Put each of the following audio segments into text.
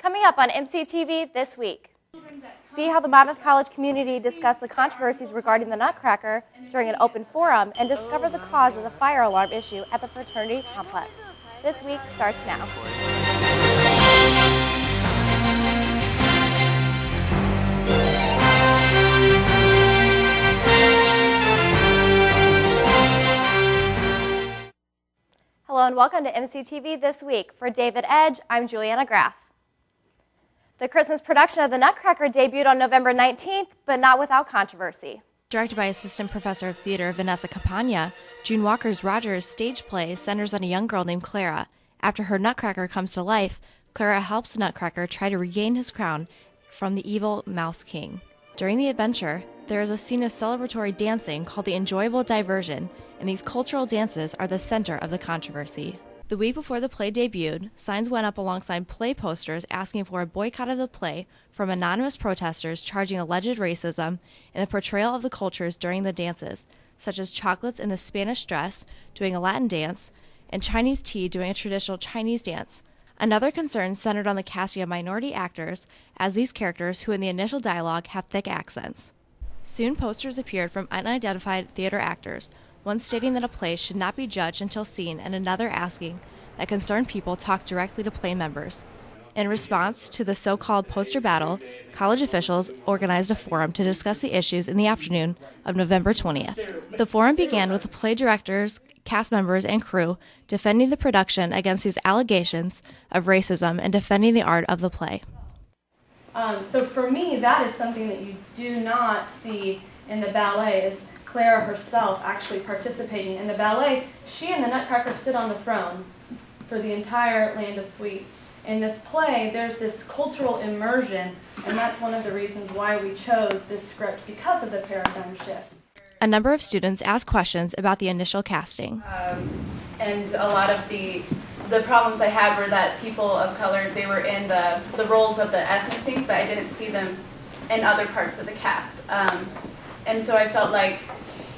Coming up on MCTV this week, see how the Monmouth College community discussed the controversies regarding the Nutcracker during an open forum and discover the cause of the fire alarm issue at the fraternity complex. This week starts now. Hello and welcome to MCTV This Week. For David Edge, I'm Juliana Graff. The Christmas production of The Nutcracker debuted on November 19th, but not without controversy. Directed by Assistant Professor of Theater Vanessa Campagna, June Walker's Rogers stage play centers on a young girl named Clara. After her Nutcracker comes to life, Clara helps the Nutcracker try to regain his crown from the evil Mouse King. During the adventure, there is a scene of celebratory dancing called the Enjoyable Diversion, and these cultural dances are the center of the controversy. The week before the play debuted, signs went up alongside play posters asking for a boycott of the play from anonymous protesters charging alleged racism and the portrayal of the cultures during the dances, such as chocolates in the Spanish dress doing a Latin dance and Chinese tea doing a traditional Chinese dance. Another concern centered on the casting of minority actors, as these characters, who in the initial dialogue have thick accents. Soon posters appeared from unidentified theater actors, one stating that a play should not be judged until seen, and another asking that concerned people talk directly to play members. In response to the so-called poster battle, college officials organized a forum to discuss the issues in the afternoon of November 20th. The forum began with the play directors, cast members, and crew defending the production against these allegations of racism and defending the art of the play. So for me, that is something that you do not see in the ballet, is Clara herself actually participating in the ballet. She and the Nutcracker sit on the throne for the entire Land of Sweets. In this play, there's this cultural immersion, and that's one of the reasons why we chose this script, because of the paradigm shift. A number of students asked questions about the initial casting. And a lot of the problems I had were that people of color, they were in the roles of the ethnic things, but I didn't see them in other parts of the cast. And so I felt like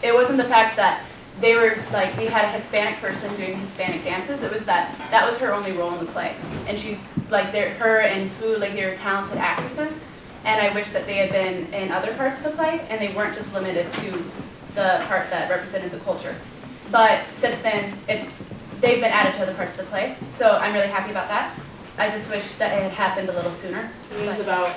it wasn't the fact that they were like, we had a Hispanic person doing Hispanic dances. It was that was her only role in the play. And she's like, her and Fu, like, they were talented actresses. And I wish that they had been in other parts of the play and they weren't just limited to the part that represented the culture. But since then, they've been added to other parts of the play. So I'm really happy about that. I just wish that it had happened a little sooner. It's about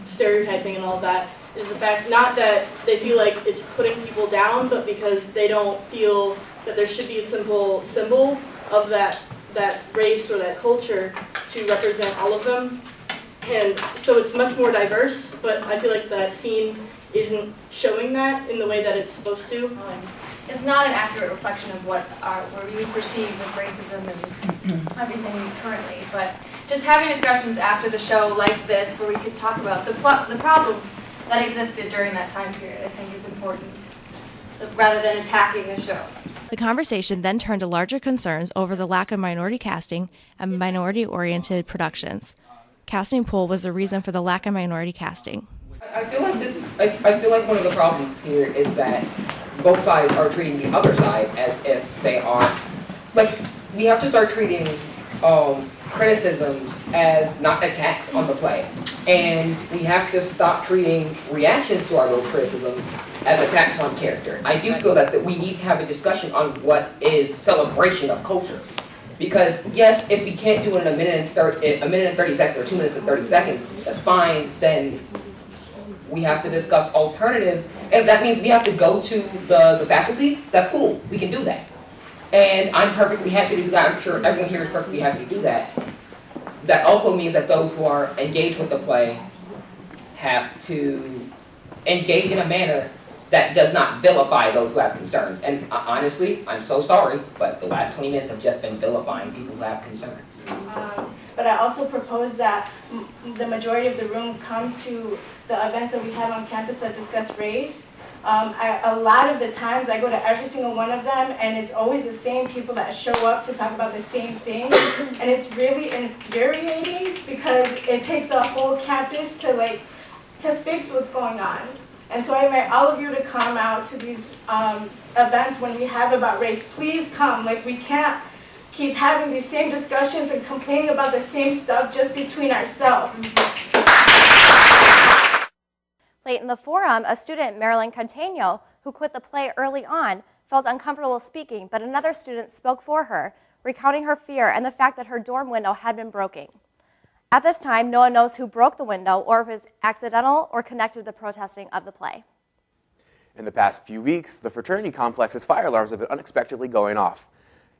stereotyping and all of that. Is the fact not that they feel like it's putting people down, but because they don't feel that there should be a simple symbol of that race or that culture to represent all of them. And so it's much more diverse, but I feel like that scene isn't showing that in the way that it's supposed to. It's not an accurate reflection of what we perceive with racism and everything currently, but just having discussions after the show like this where we could talk about the problems that existed during that time period, I think is important, so rather than attacking the show. The conversation then turned to larger concerns over the lack of minority casting and minority-oriented productions. Casting pool was the reason for the lack of minority casting. I feel like one of the problems here is that both sides are treating the other side as if they are, like, we have to start treating criticisms as not attacks on the play. And we have to stop treating reactions to those criticisms as attacks on character. I do feel that we need to have a discussion on what is celebration of culture. Because yes, if we can't do it in a minute and 30 seconds or 2 minutes and 30 seconds, that's fine. Then we have to discuss alternatives. And if that means we have to go to the faculty, that's cool. We can do that. And I'm perfectly happy to do that. I'm sure everyone here is perfectly happy to do that. That also means that those who are engaged with the play have to engage in a manner that does not vilify those who have concerns. And honestly, I'm so sorry, but the last 20 minutes have just been vilifying people who have concerns. But I also propose that the majority of the room come to the events that we have on campus that discuss race. A lot of the times I go to every single one of them, and it's always the same people that show up to talk about the same thing. And it's really infuriating because it takes a whole campus to fix what's going on. And so I invite all of you to come out to these events when we have about race. Please come. Like, we can't keep having these same discussions and complaining about the same stuff just between ourselves. Late in the forum, a student, Marilyn Canteno, who quit the play early on, felt uncomfortable speaking, but another student spoke for her, recounting her fear and the fact that her dorm window had been broken. At this time, no one knows who broke the window or if it was accidental or connected to the protesting of the play. In the past few weeks, the fraternity complex's fire alarms have been unexpectedly going off,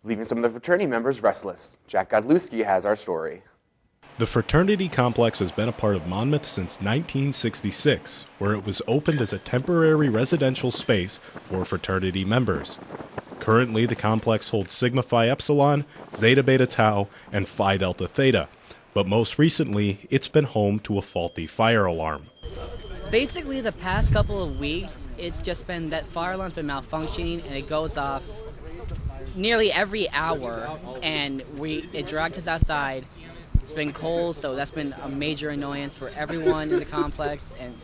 leaving some of the fraternity members restless. Jack Godlewski has our story. The fraternity complex has been a part of Monmouth since 1966, where it was opened as a temporary residential space for fraternity members. Currently, the complex holds Sigma Phi Epsilon, Zeta Beta Tau, and Phi Delta Theta. But most recently, it's been home to a faulty fire alarm. Basically, the past couple of weeks, it's just been that fire alarm's been malfunctioning, and it goes off nearly every hour, and it drags us outside. It's been cold, so that's been a major annoyance for everyone in the complex, and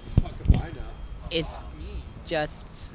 it's just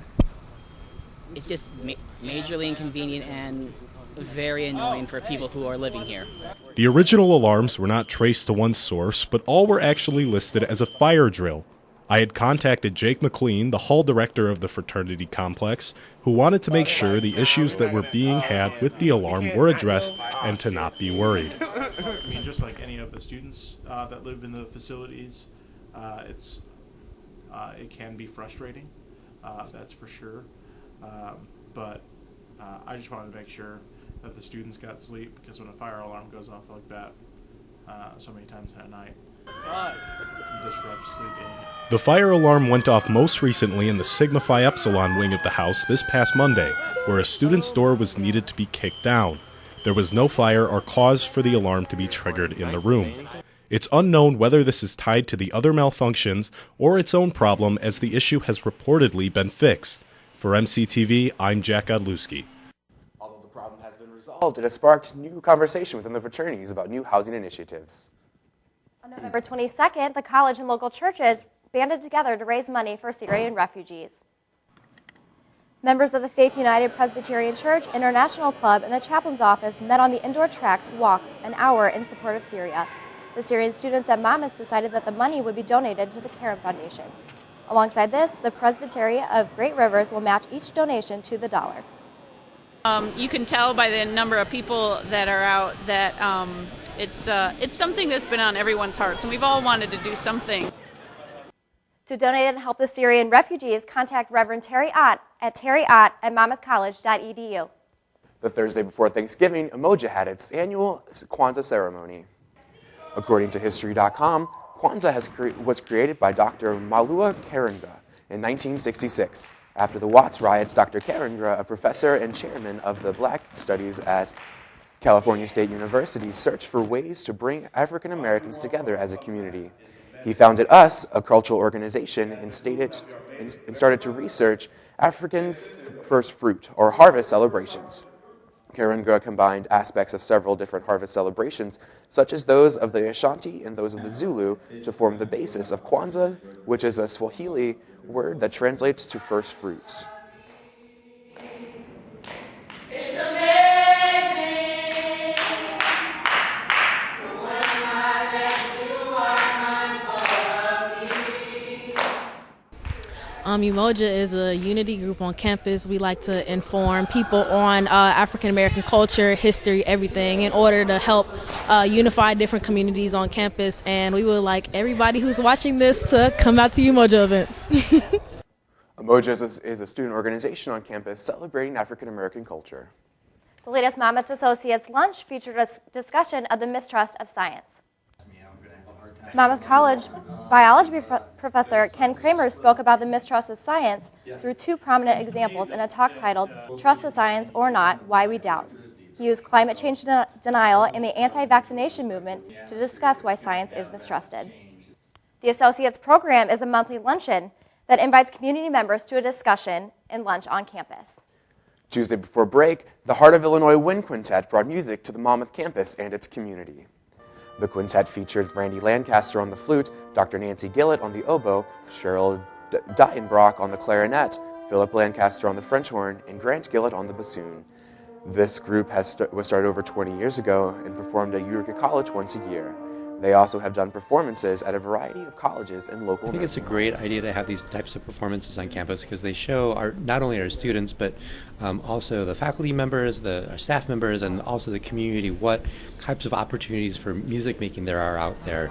majorly inconvenient and very annoying for people who are living here. The original alarms were not traced to one source, but all were actually listed as a fire drill. I had contacted Jake McLean, the hall director of the fraternity complex, who wanted to make sure the issues that were being had with the alarm were addressed and to not be worried. I mean, just like any of the students that live in the facilities, it can be frustrating, that's for sure. But I just wanted to make sure that the students got sleep, because when a fire alarm goes off like that so many times at night, it disrupts sleeping. The fire alarm went off most recently in the Sigma Phi Epsilon wing of the house this past Monday, where a student's door was needed to be kicked down. There was no fire or cause for the alarm to be triggered in the room. It's unknown whether this is tied to the other malfunctions or its own problem, as the issue has reportedly been fixed. For MCTV, I'm Jack Godlewski. Although the problem has been resolved, it has sparked new conversation within the fraternities about new housing initiatives. On November 22nd, the college and local churches banded together to raise money for Syrian refugees. Members of the Faith United Presbyterian Church International Club and the chaplain's office met on the indoor track to walk an hour in support of Syria. The Syrian students at Monmouth decided that the money would be donated to the Karen Foundation. Alongside this, the Presbytery of Great Rivers will match each donation to the dollar. You can tell by the number of people that are out that it's something that's been on everyone's hearts, and we've all wanted to do something. To donate and help the Syrian refugees, contact Reverend Terry Ott at terryott@monmouthcollege.edu. The Thursday before Thanksgiving, Umoja had its annual Kwanzaa ceremony. According to History.com, Kwanzaa was created by Dr. Malua Karenga in 1966. After the Watts riots, Dr. Karenga, a professor and chairman of the Black Studies at California State University, searched for ways to bring African Americans together as a community. He founded US, a cultural organization, and started to research African first fruit, or harvest celebrations. Karenga combined aspects of several different harvest celebrations, such as those of the Ashanti and those of the Zulu, to form the basis of Kwanzaa, which is a Swahili word that translates to first fruits. Umoja is a unity group on campus. We like to inform people on African American culture, history, everything, in order to help unify different communities on campus. And we would like everybody who's watching this to come out to Umoja events. Umoja is a student organization on campus celebrating African American culture. The latest Monmouth Associates lunch featured a discussion of the mistrust of science. Monmouth College biology professor Ken Kramer spoke about the mistrust of science through two prominent examples in a talk titled, Trust the Science or Not, Why We Doubt. He used climate change denial and the anti-vaccination movement to discuss why science is mistrusted. The Associates program is a monthly luncheon that invites community members to a discussion and lunch on campus. Tuesday before break, the Heart of Illinois Wind Quintet brought music to the Monmouth campus and its community. The quintet featured Randy Lancaster on the flute, Dr. Nancy Gillett on the oboe, Cheryl Dietenbrock on the clarinet, Philip Lancaster on the French horn, and Grant Gillett on the bassoon. This group was started over 20 years ago and performed at Utica College once a year. They also have done performances at a variety of colleges and local. I think it's a great idea to have these types of performances on campus because they show not only our students but also the faculty members, our staff members, and also the community what types of opportunities for music making there are out there.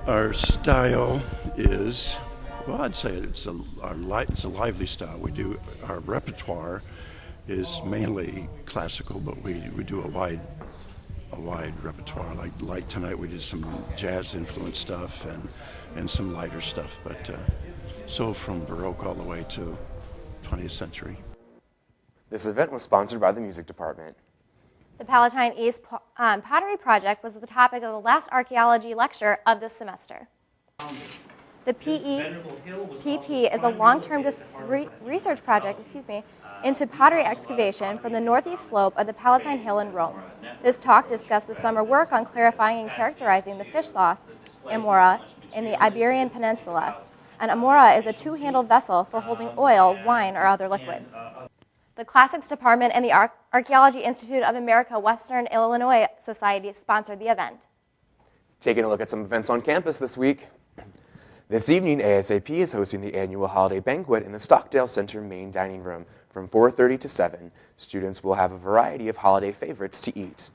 Our style is, well, I'd say it's a lively style. Our repertoire is mainly classical, but we do a wide repertoire. Like tonight, we did some jazz influenced stuff and some lighter stuff. But so from Baroque all the way to 20th century. This event was sponsored by the music department. The Palatine East Pottery Project was the topic of the last archaeology lecture of this semester. The PP is a long-term research project into pottery excavation from the northeast slope of the Palatine Hill in Rome. This talk discussed the summer work on clarifying and characterizing the fish sauce, amora, in the Iberian Peninsula. An amora is a two-handled vessel for holding oil, wine, or other liquids. The Classics Department and the Archaeology Institute of America Western Illinois Society sponsored the event. Taking a look at some events on campus this week. This evening, ASAP is hosting the annual holiday banquet in the Stockdale Center main dining room from 4:30 to 7. Students will have a variety of holiday favorites to eat.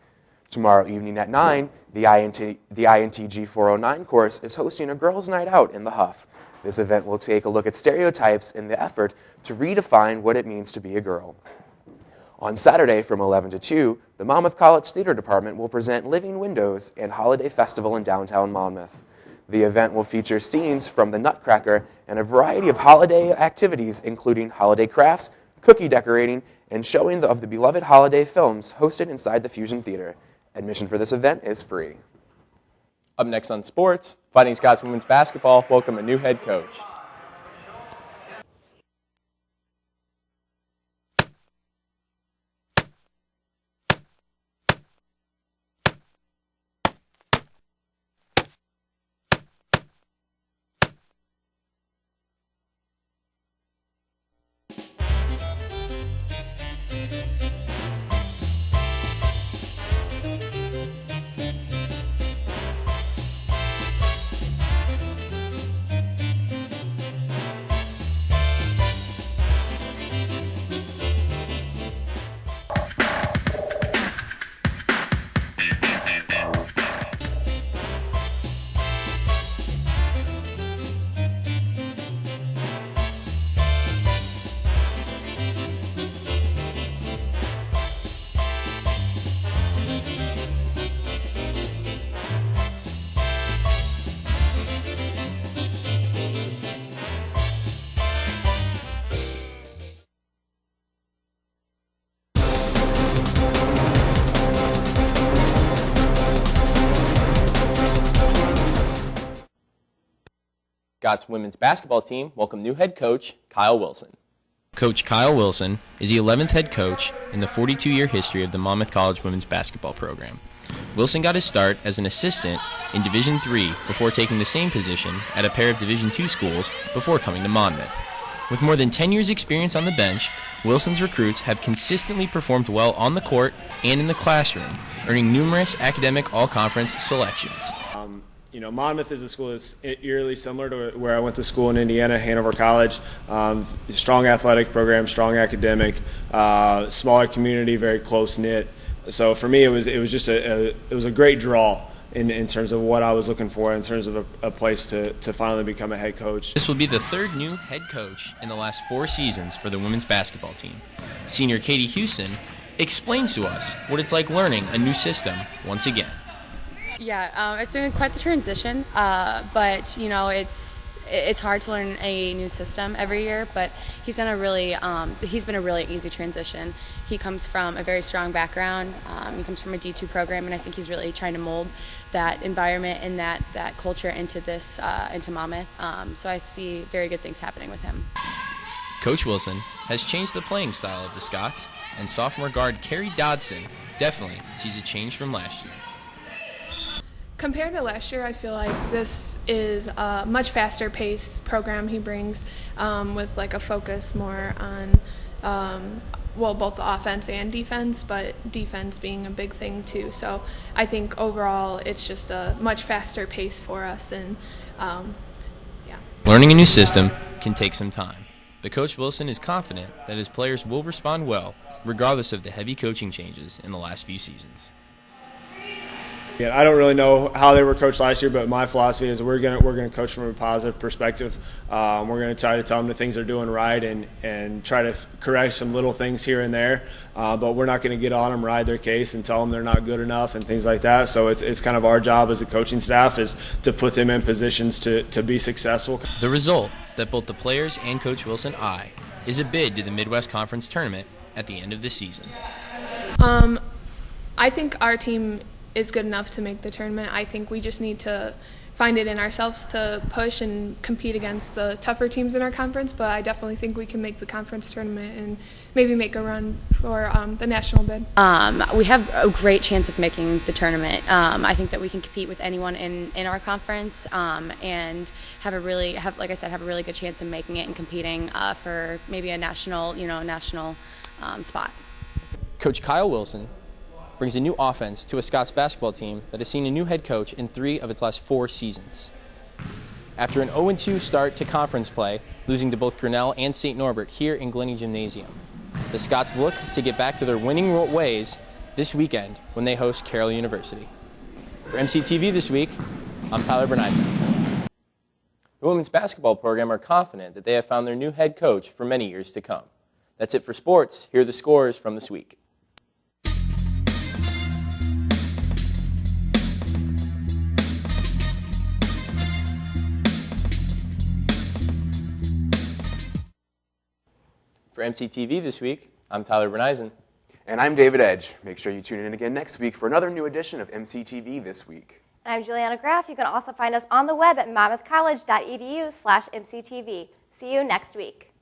Tomorrow evening at 9, the INTG 409 course is hosting a girls' night out in the Huff. This event will take a look at stereotypes in the effort to redefine what it means to be a girl. On Saturday from 11 to 2, the Monmouth College Theater Department will present Living Windows and Holiday Festival in downtown Monmouth. The event will feature scenes from the Nutcracker and a variety of holiday activities, including holiday crafts, cookie decorating, and showing of the beloved holiday films hosted inside the Fusion Theater. Admission for this event is free. Up next on sports, Fighting Scots women's basketball welcome a new head coach. Scots women's basketball team welcome new head coach Kyle Wilson. Coach Kyle Wilson is the 11th head coach in the 42-year history of the Monmouth College women's basketball program. Wilson got his start as an assistant in Division III before taking the same position at a pair of Division II schools before coming to Monmouth. With more than 10 years' experience on the bench, Wilson's recruits have consistently performed well on the court and in the classroom, earning numerous academic all-conference selections. Monmouth is a school that's eerily similar to where I went to school in Indiana, Hanover College. Strong athletic program, strong academic, smaller community, very close-knit. So for me, it was just a great draw in terms of what I was looking for, in terms of a place to finally become a head coach. This will be the third new head coach in the last 4 seasons for the women's basketball team. Senior Katie Houston explains to us what it's like learning a new system once again. Yeah, it's been quite the transition, but it's hard to learn a new system every year. But he's been a really easy transition. He comes from a very strong background. He comes from a D2 program, and I think he's really trying to mold that environment and that culture into Monmouth. So I see very good things happening with him. Coach Wilson has changed the playing style of the Scots, and sophomore guard Carrie Dodson definitely sees a change from last year. Compared to last year, I feel like this is a much faster paced program he brings, with like a focus more on both the offense and defense, but defense being a big thing too. So I think overall it's just a much faster pace for us, and yeah. Learning a new system can take some time, but Coach Wilson is confident that his players will respond well, regardless of the heavy coaching changes in the last few seasons. Yeah, I don't really know how they were coached last year, but my philosophy is we're gonna coach from a positive perspective. We're gonna try to tell them the things they're doing right and try to correct some little things here and there. But we're not gonna get on them, ride their case, and tell them they're not good enough and things like that. So it's kind of our job as a coaching staff is to put them in positions to be successful. The result that both the players and Coach Wilson eye is a bid to the Midwest Conference Tournament at the end of the season. I think our team is good enough to make the tournament. I think we just need to find it in ourselves to push and compete against the tougher teams in our conference, but I definitely think we can make the conference tournament and maybe make a run for the national bid. We have a great chance of making the tournament. I think that we can compete with anyone in our conference, and have a really good chance of making it and competing for maybe a national spot. Coach Kyle Wilson brings a new offense to a Scots basketball team that has seen a new head coach in 3 of its last 4 seasons. After an 0-2 start to conference play, losing to both Grinnell and St. Norbert here in Glennie Gymnasium, the Scots look to get back to their winning ways this weekend when they host Carroll University. For MCTV This Week, I'm Tyler Berneisen. The women's basketball program are confident that they have found their new head coach for many years to come. That's it for sports. Here are the scores from this week. For MCTV This Week, I'm Tyler Berneisen. And I'm David Edge. Make sure you tune in again next week for another new edition of MCTV This Week. And I'm Juliana Graff. You can also find us on the web at monmouthcollege.edu/MCTV. See you next week.